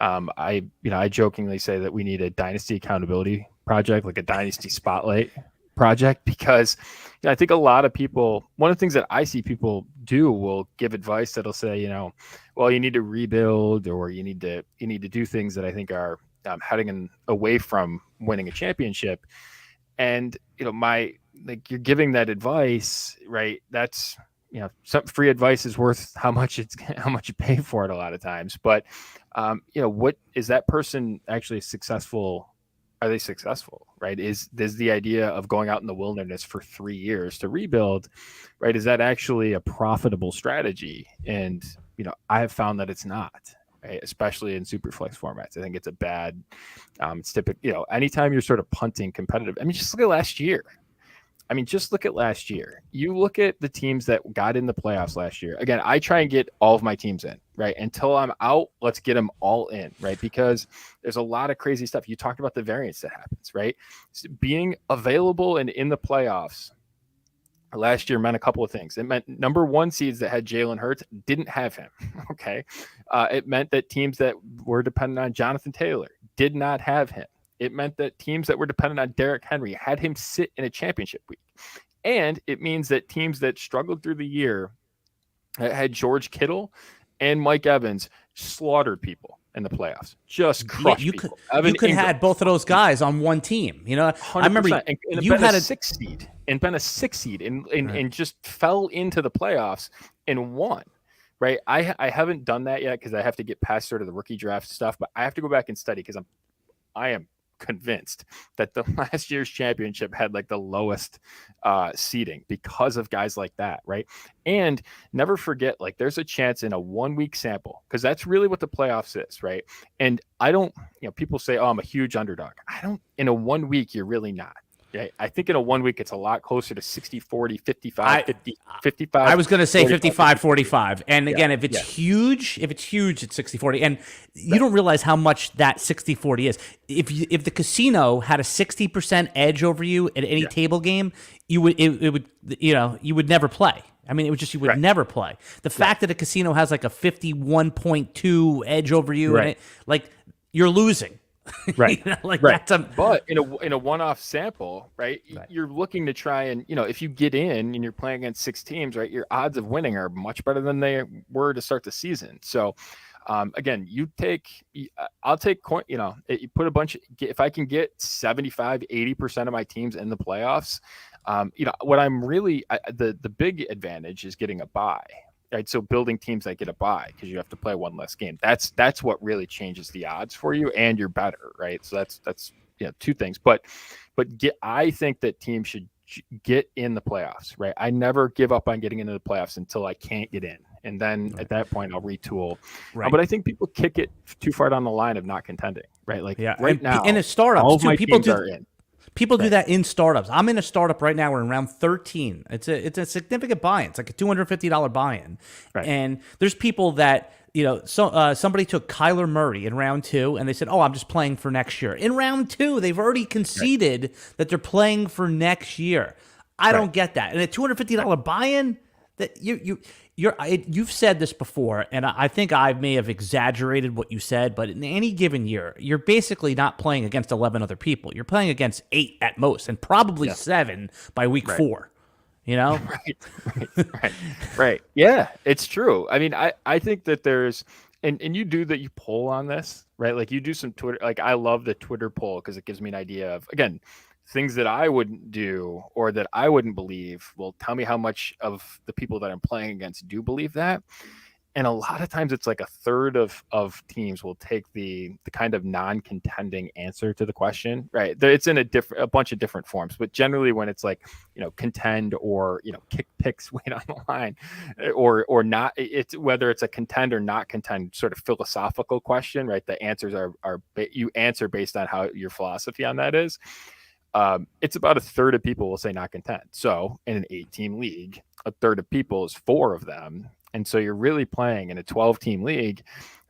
I jokingly say that we need a dynasty accountability project, like a dynasty spotlight project, because I think a lot of people, one of the things that I see people do, will give advice that'll say, well, you need to rebuild, or you need to do things that I think are heading away from winning a championship. And you're giving that advice, right? That's some free advice is worth how much you pay for it a lot of times. But what is that person actually successful? are they successful, right? Is the idea of going out in the wilderness for 3 years to rebuild, right? Is that actually a profitable strategy? And, I have found that it's not, right? Especially in super flex formats. I think it's a bad, it's typical, anytime you're sort of punting competitive. I mean, just look at last year. You look at the teams that got in the playoffs last year. Again, I try and get all of my teams in, right? Until I'm out, let's get them all in, right? Because there's a lot of crazy stuff. You talked about the variance that happens, right? So being available and in the playoffs last year meant a couple of things. It meant number 1 seeds that had Jalen Hurts didn't have him, okay? It meant that teams that were dependent on Jonathan Taylor did not have him. It meant that teams that were dependent on Derrick Henry had him sit in a championship week. And it means that teams that struggled through the year had George Kittle and Mike Evans slaughtered people in the playoffs. Just crushed people. You could have had both of those guys on one team. 100%. I remember and you had a 6 seed and just fell into the playoffs and won. Right. I haven't done that yet because I have to get past sort of the rookie draft stuff, but I have to go back and study because I am convinced that the last year's championship had like the lowest seeding because of guys like that, right? And never forget, like, there's a chance in a 1 week sample, because that's really what the playoffs is, right? And I don't, people say, oh, I'm a huge underdog. In a 1 week, you're really not. Yeah, I think in a 1 week, it's a lot closer to 60, 40, 55, 50, 55. I was going to say 55, 45. And again, if it's huge, it's 60, 40. And you don't realize how much that 60, 40 is. If the casino had a 60% edge over you at any table game, you would never play. I mean, it was just, you would never play. The fact that a casino has like a 51.2 edge over you, and you're losing. Right. That's but in a one-off sample, right, you're looking to try and, if you get in and you're playing against 6 teams, right, your odds of winning are much better than they were to start the season. So again, I'll take you put a bunch, if I can get 75, 80% of my teams in the playoffs, what I'm really, the big advantage is getting a bye. Right, so building teams that get a bye because you have to play one less game. That's what really changes the odds for you, and you're better, right? So that's 2 things. But I think that teams should get in the playoffs, right? I never give up on getting into the playoffs until I can't get in, and then at that point I'll retool. Right. But I think people kick it too far down the line of not contending, right? Like right now, in a startup, all of my teams are in. People do that in startups. I'm in a startup right now. We're in round 13. It's a significant buy-in. It's like a $250 buy-in. Right. And there's people that, somebody took Kyler Murray in round 2 and they said, oh, I'm just playing for next year. In round 2, they've already conceded that they're playing for next year. I don't get that. And a $250 buy-in, that you've said this before, and I think I may have exaggerated what you said, but in any given year, you're basically not playing against 11 other people. You're playing against 8 at most, and probably 7 by week 4. Right. Yeah, it's true. I mean, I think that there's, and you do that, you poll on this, right? Like you do some Twitter, like I love the Twitter poll because it gives me an idea of, again, things that I wouldn't do or that I wouldn't believe. Well, tell me how much of the people that I'm playing against do believe that. And a lot of times it's like a third of teams will take the kind of non-contending answer to the question, right? It's in a bunch of different forms, but generally when it's like, contend or, kick picks way down the line or not, it's whether it's a contend or not contend sort of philosophical question, right? The answers are you answer based on how your philosophy on that is. It's about a third of people will say not contend. So in an 8-team league, a third of people is 4 of them. And so you're really playing in a 12-team league.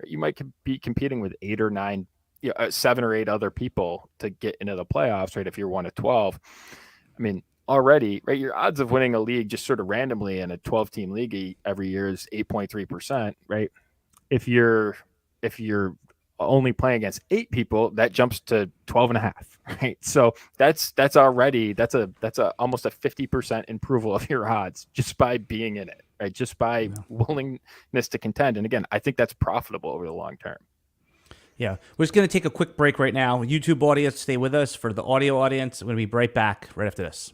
You might be competing with 8 or 9, 7 or 8 other people to get into the playoffs, right? If you're 1 of 12, I mean, already, right? Your odds of winning a league just sort of randomly in a 12-team league every year is 8.3%, right? If you're only playing against 8 people, that jumps to 12.5, right? So that's already almost a 50% improvement of your odds just by being in it, right? Just by willingness to contend. And again, I think that's profitable over the long term. Yeah. We're just going to take a quick break right now. YouTube audience, stay with us. For the audio audience, I'm going to be right back right after this.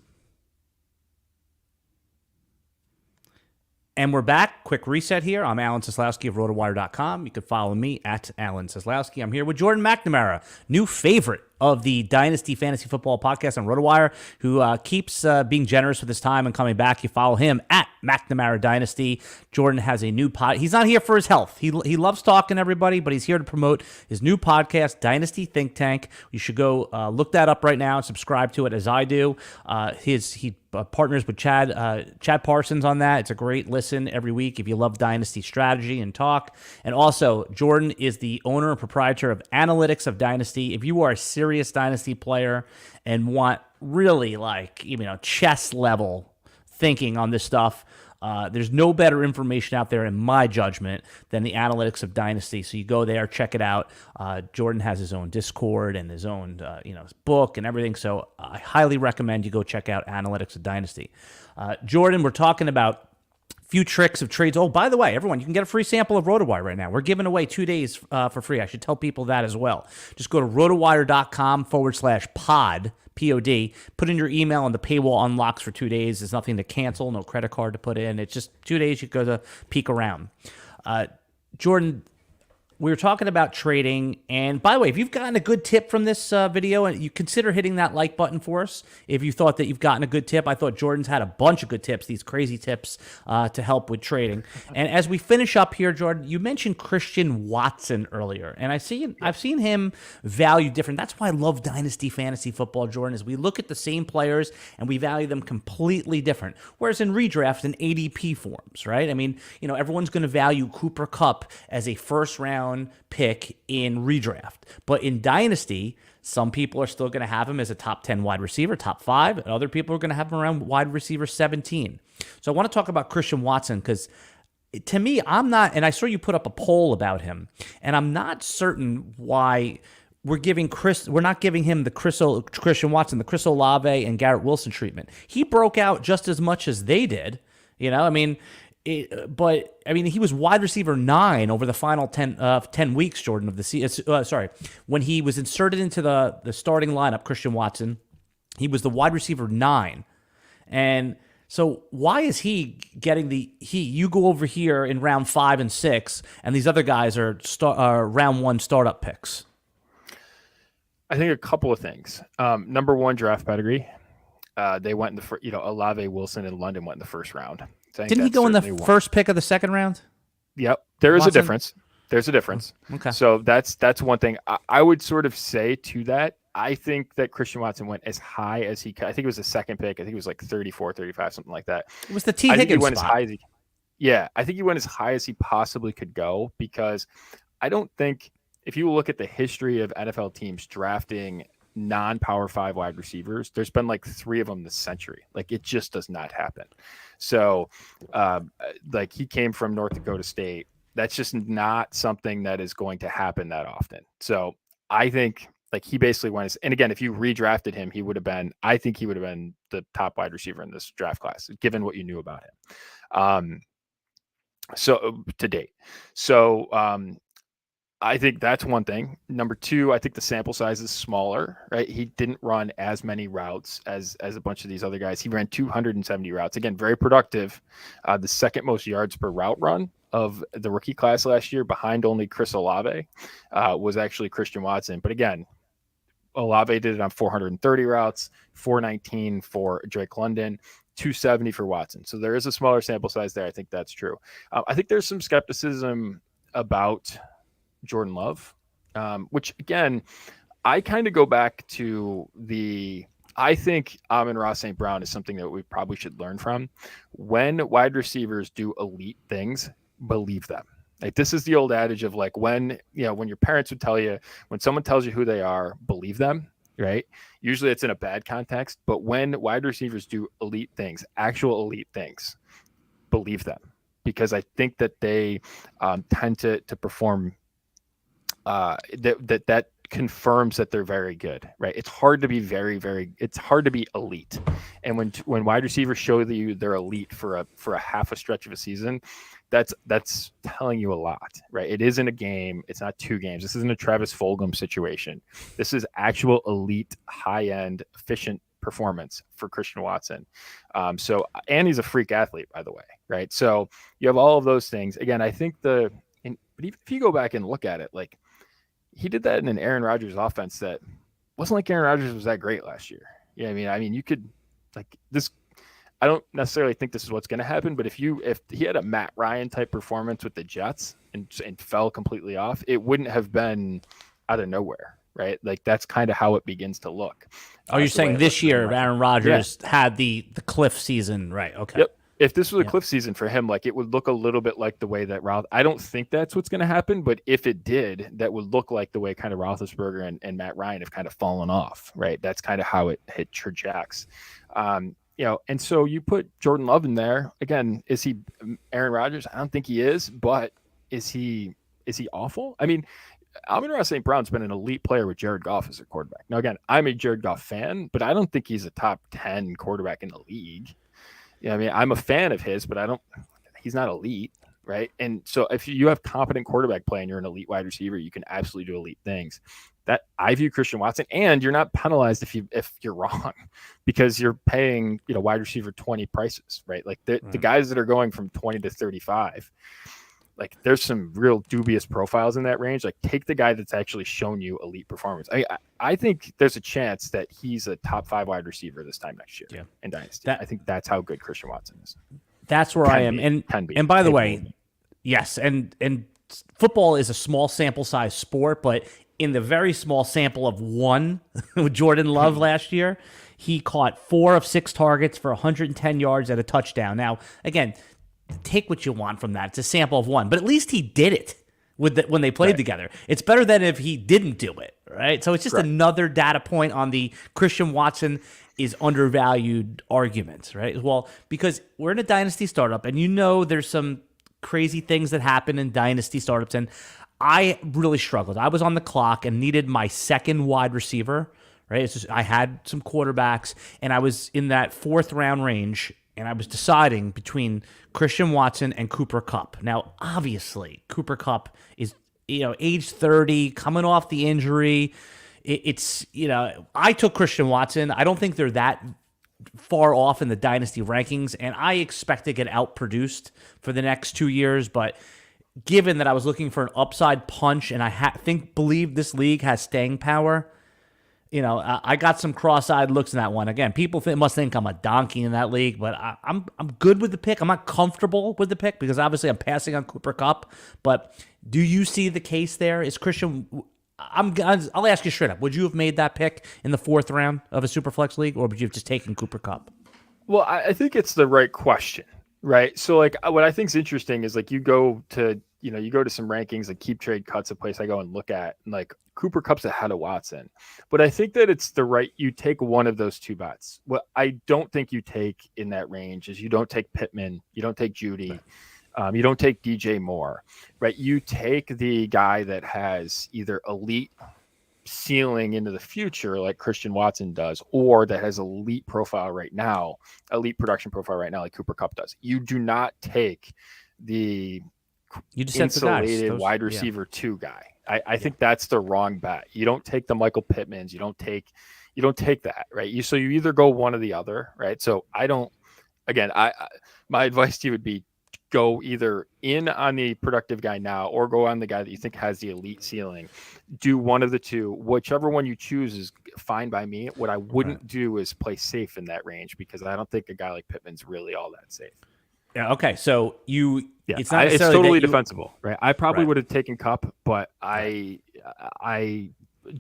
And we're back. Quick reset here. I'm Alan Seslowsky of RotoWire.com. You can follow me at Alan Seslowsky. I'm here with Jordan McNamara, new favorite of the Dynasty Fantasy Football Podcast on RotoWire, who keeps being generous with his time and coming back. You follow him at Mcnamara Dynasty. Jordan has a new pod. He's not here for his health. He loves talking to everybody, but he's here to promote his new podcast, Dynasty Think Tank. You should go look that up right now and subscribe to it as I do. He partners with Chad Parsons on that. It's a great listen every week if you love Dynasty strategy and talk. And also, Jordan is the owner and proprietor of Analytics of Dynasty. If you are a serious Dynasty player and want really chess level thinking on this stuff, there's no better information out there, in my judgment, than the Analytics of Dynasty. So you go there, check it out. Jordan has his own Discord and his own book and everything. So I highly recommend you go check out Analytics of Dynasty. Jordan, we're talking about few tricks of trades. Oh, by the way, everyone, you can get a free sample of RotoWire right now. We're giving away 2 days for free. I should tell people that as well. Just go to rotowire.com/pod. POD, put in your email and the paywall unlocks for 2 days. There's nothing to cancel, no credit card to put in. It's just 2 days you go to peek around. Jordan, we were talking about trading. And by the way, if you've gotten a good tip from this video, and you consider hitting that like button for us, if you thought that you've gotten a good tip. I thought Jordan's had a bunch of good tips, these crazy tips to help with trading. And as we finish up here, Jordan, you mentioned Christian Watson earlier, and I've seen him valued different. That's why I love Dynasty Fantasy Football, Jordan, is we look at the same players and we value them completely different. Whereas in redraft and ADP forms, right? I mean, everyone's going to value Cooper Kupp as a first round pick in redraft. But in Dynasty, some people are still going to have him as a top 10 wide receiver, top 5, and other people are going to have him around wide receiver 17. So I want to talk about Christian Watson because to me, I'm not, and I saw you put up a poll about him, and I'm not certain why we're not giving him the Christian Watson, the Chris Olave and Garrett Wilson treatment. He broke out just as much as they did. He was wide receiver 9 over the final 10 weeks, Jordan, of the season. When he was inserted into the starting lineup, Christian Watson, he was the wide receiver 9. And so why is he getting you go over here in round 5 and 6, and these other guys are round 1 startup picks? I think a couple of things. Number one, draft pedigree. They went in Olave, Wilson, and London went in the first round. Didn't he go in the first pick of the second round? Yep. There is a difference. There's a difference. Okay. So that's one thing. I would sort of say to that, I think that Christian Watson went as high as he could. I think it was the second pick. I think it was like 34, 35, something like that. It was the T. Higgins spot. I think he went as high as he possibly could go, because I don't think, if you look at the history of NFL teams drafting non-power 5 wide receivers, there's been like 3 of them this century. Like, it just does not happen. So he came from North Dakota State. That's just not something that is going to happen that often. So I think he basically went, and again, if you redrafted him, I think he would have been the top wide receiver in this draft class, given what you knew about him. So to date. So I think that's one thing. Number 2, I think the sample size is smaller, right? He didn't run as many routes as a bunch of these other guys. He ran 270 routes. Again, very productive. The second most yards per route run of the rookie class last year, behind only Chris Olave, was actually Christian Watson. But again, Olave did it on 430 routes, 419 for Drake London, 270 for Watson. So there is a smaller sample size there. I think that's true. I think there's some skepticism about Jordan Love, which again, I kind of go back to I think Amon-Ra St. Brown is something that we probably should learn from. When wide receivers do elite things, believe them. Like, this is the old adage of when your parents would tell you, when someone tells you who they are, believe them, right? Usually it's in a bad context, but when wide receivers do elite things, actual elite things, believe them, because I think that they tend to perform. That confirms that they're very good, right? It's hard to be it's hard to be elite. And when wide receivers show you they're elite for a half a stretch of a season, that's telling you a lot, right? It isn't a game. It's not 2 games. This isn't a Travis Fulgham situation. This is actual elite, high-end, efficient performance for Christian Watson. And he's a freak athlete, by the way, right? So you have all of those things. Again, I think but if you go back and look at it, he did that in an Aaron Rodgers offense that wasn't like Aaron Rodgers was that great last year. Yeah, I mean, you could like this. I don't necessarily think this is what's going to happen, but if he had a Matt Ryan type performance with the Jets and fell completely off, it wouldn't have been out of nowhere, right? Like that's kind of how it begins to look. Oh, you're saying this year Aaron Rodgers had the cliff season, right? Okay. Yep. If this was a cliff season for him, like it would look a little bit like the way that I don't think that's what's going to happen, but if it did, that would look like the way kind of Roethlisberger and Matt Ryan have kind of fallen off, right? That's kind of how it trajects. And so you put Jordan Love in there again. Is he Aaron Rodgers? I don't think he is, but is he awful? I mean, Amon-Ra St. Brown's been an elite player with Jared Goff as a quarterback. Now, again, I'm a Jared Goff fan, but I don't think he's a top 10 quarterback in the league. I mean, I'm a fan of his, but he's not elite, right? And so if you have competent quarterback play and you're an elite wide receiver, you can absolutely do elite things. That I view Christian Watson, and you're not penalized if you're wrong because you're paying, wide receiver 20 prices, right? Like the guys that are going from 20 to 35, like there's some real dubious profiles in that range. Like take the guy that's actually shown you elite performance. I think there's a chance that he's a top 5 wide receiver this time next year in Dynasty. I think that's how good Christian Watson is. That's where I am. And by the way, yes, and football is a small sample size sport, but in the very small sample of one with Jordan Love last year, he caught 4 of 6 targets for 110 yards at a touchdown. Now, again, take what you want from that. It's a sample of one, but at least he did it when they played together. It's better than if he didn't do it, right? So it's just another data point on the Christian Watson is undervalued argument, right? Well, because we're in a dynasty startup, and there's some crazy things that happen in dynasty startups, and I really struggled. I was on the clock and needed my second wide receiver, right? It's just, I had some quarterbacks, and I was in that 4th round range, and I was deciding between Christian Watson and Cooper Kupp. Now, obviously, Cooper Kupp is, age 30, coming off the injury. I took Christian Watson. I don't think they're that far off in the dynasty rankings, and I expect to get outproduced for the next 2 years. But given that I was looking for an upside punch, and I believe this league has staying power, I got some cross-eyed looks in that one. Again, people must think I'm a donkey in that league, but I'm good with the pick. I'm not comfortable with the pick because obviously I'm passing on Cooper Kupp. But do you see the case there? Is Christian? I'll ask you straight up. Would you have made that pick in the 4th round of a Superflex league, or would you have just taken Cooper Kupp? Well, I think it's the right question, right? So, like, what I think is interesting is like you go to some rankings, like Keep Trade Cuts, a place I go and look at, and like Cooper Kupp's ahead of Watson. But I think that it's you take one of those 2 bets. What I don't think you take in that range is you don't take Pittman, you don't take Judy, you don't take DJ Moore, right? You take the guy that has either elite ceiling into the future like Christian Watson does, or that has elite profile right now, elite production profile right now like Cooper Kupp does. You do not take the insulated wide receiver 2 guy. I think that's the wrong bet. You don't take the Michael Pittmans. You don't take that, right? So you either go one or the other, right? So my advice to you would be go either in on the productive guy now or go on the guy that you think has the elite ceiling. Do one of the 2. Whichever one you choose is fine by me. What I wouldn't do is play safe in that range because I don't think a guy like Pittman's really all that safe. Yeah. Okay. So it's not it's totally defensible, right? I probably would have taken Kupp, but I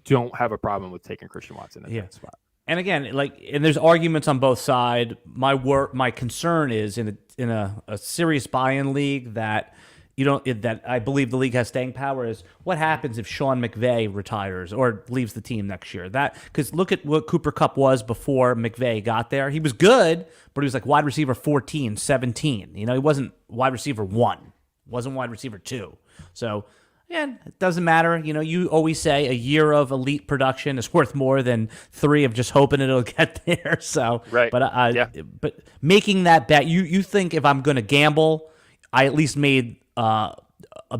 don't have a problem with taking Christian Watson in that spot. And again, and there's arguments on both sides. My concern is in a serious buy-in league that that I believe the league has staying power is what happens if Sean McVay retires or leaves the team next year. Because look at what Cooper Kupp was before McVay got there. He was good, but he was like wide receiver 14, 17. He wasn't wide receiver 1, wasn't wide receiver 2. So again, it doesn't matter. You always say a year of elite production is worth more than 3 of just hoping it'll get there. So right. But making that bet, you think if I'm going to gamble, I at least made a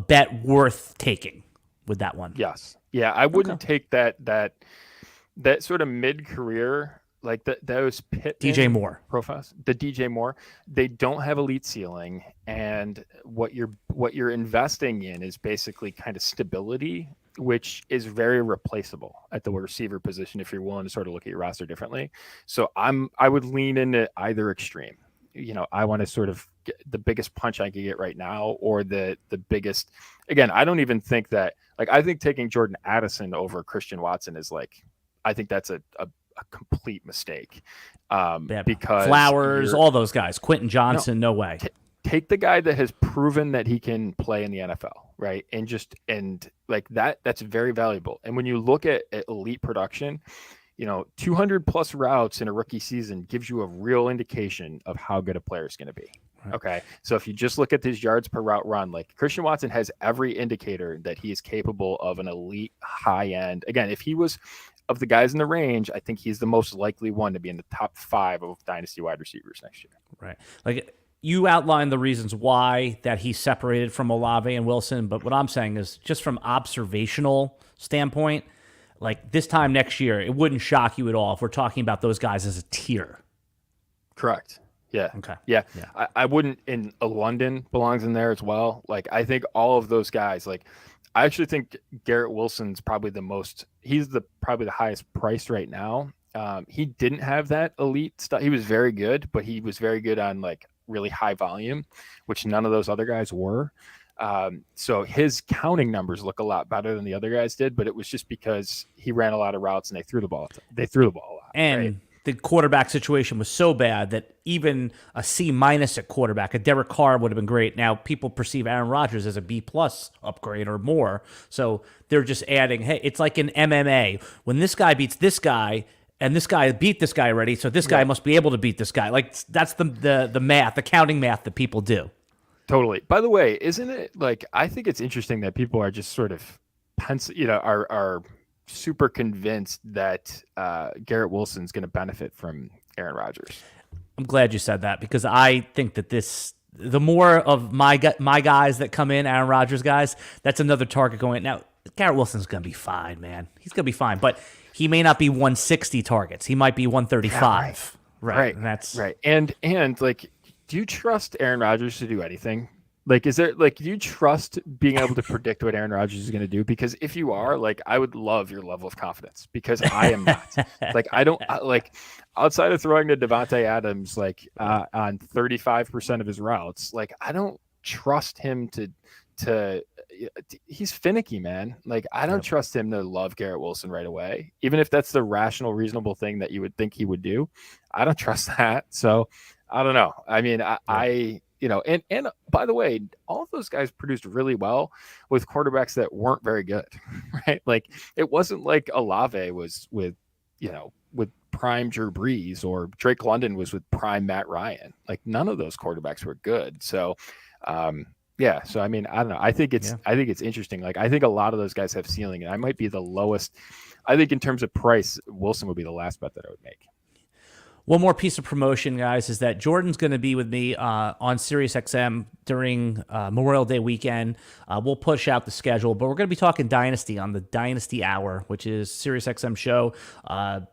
bet worth taking with that one. Yes. Yeah. I wouldn't take that sort of mid-career, like those Pittman DJ Moore profiles, the DJ Moore, they don't have elite ceiling. And what you're investing in is basically kind of stability which is very replaceable at the receiver position if you're willing to sort of look at your roster differently. So I would lean into either extreme. I want to sort of get the biggest punch I can get right now, or the biggest. Again, I don't even think that, like, I think taking Jordan Addison over Christian Watson is like, I think that's a complete mistake. Because Flowers, all those guys, Quentin Johnson, no way. Take the guy that has proven that he can play in the NFL, right? And like that's very valuable. And when you look at elite production, 200 plus routes in a rookie season gives you a real indication of how good a player is going to be. Right. Okay. So if you just look at his yards per route run, like Christian Watson has every indicator that he is capable of an elite high end. Again, if he was of the guys in the range, I think he's the most likely one to be in the top 5 of dynasty wide receivers next year. Right. Like, you outlined the reasons why that he's separated from Olave and Wilson, but what I'm saying is, just from observational standpoint, like this time next year, it wouldn't shock you at all if we're talking about those guys as a tier. Correct. Yeah. Okay. Yeah. I wouldn't, in London belongs in there as well. Like, I think all of those guys, like, I actually think Garrett Wilson's probably probably the highest priced right now. He didn't have that elite stuff. He was very good, but he was very good on like really high volume, which none of those other guys were. So his counting numbers look a lot better than the other guys did, but it was just because he ran a lot of routes and they threw the ball a lot. And right? The quarterback situation was so bad that even a C- at quarterback, a Derek Carr would have been great. Now people perceive Aaron Rodgers as a B+ upgrade or more. So they're just adding, hey, it's like in MMA. When this guy beats this guy, and this guy beat this guy already, so this guy must be able to beat this guy. Like, that's the math, the counting math that people do. Totally. By the way, isn't it like, I think it's interesting that people are just sort of are super convinced that Garrett Wilson's going to benefit from Aaron Rodgers. I'm glad you said that, because I think that the more of my guys that come in, Aaron Rodgers guys, that's another target going. Now, Garrett Wilson's going to be fine, man. He's going to be fine, but he may not be 160 targets. He might be 135. Yeah, right. And that's right. And like, do you trust Aaron Rodgers to do anything? Like, do you trust being able to predict what Aaron Rodgers is going to do? Because if you are, like, I would love your level of confidence, because I am not. Like, outside of throwing to Devontae Adams, like, on 35% of his routes, like, I don't trust him to he's finicky, man. Like, I don't trust him to love Garrett Wilson right away, even if that's the rational, reasonable thing that you would think he would do. I don't trust that. So I don't know. I mean, and by the way, all of those guys produced really well with quarterbacks that weren't very good, right? Like, it wasn't like Olave was with prime Drew Brees, or Drake London was with prime Matt Ryan. Like, none of those quarterbacks were good. So, so I mean, I don't know. I think it's interesting. Like, I think a lot of those guys have ceiling, and I might be the lowest. I think in terms of price, Wilson would be the last bet that I would make. One more piece of promotion, guys, is that Jordan's going to be with me on SiriusXM during Memorial Day weekend. We'll push out the schedule, but we're going to be talking Dynasty on the Dynasty Hour, which is SiriusXM show.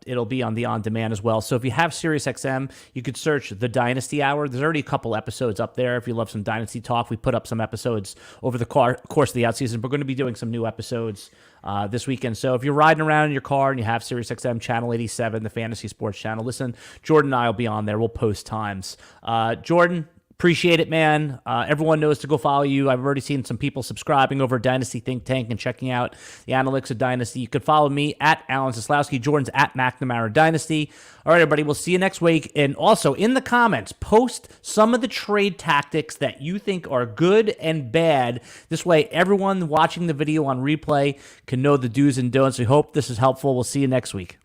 It'll be on the on-demand as well. So if you have SiriusXM, you could search the Dynasty Hour. There's already a couple episodes up there. If you love some Dynasty talk, we put up some episodes over the course of the outseason. We're going to be doing some new episodes this weekend. So if you're riding around in your car and you have SiriusXM Channel 87, the Fantasy Sports Channel, listen, Jordan and I will be on there. We'll post times. Jordan, appreciate it, man. Everyone knows to go follow you. I've already seen some people subscribing over Dynasty Think Tank and checking out the analytics of Dynasty. You could follow me at Alan Seslowsky. Jordan's at Mcnamara Dynasty. All right, everybody, we'll see you next week. And also, in the comments, post some of the trade tactics that you think are good and bad. This way, everyone watching the video on replay can know the do's and don'ts. We hope this is helpful. We'll see you next week.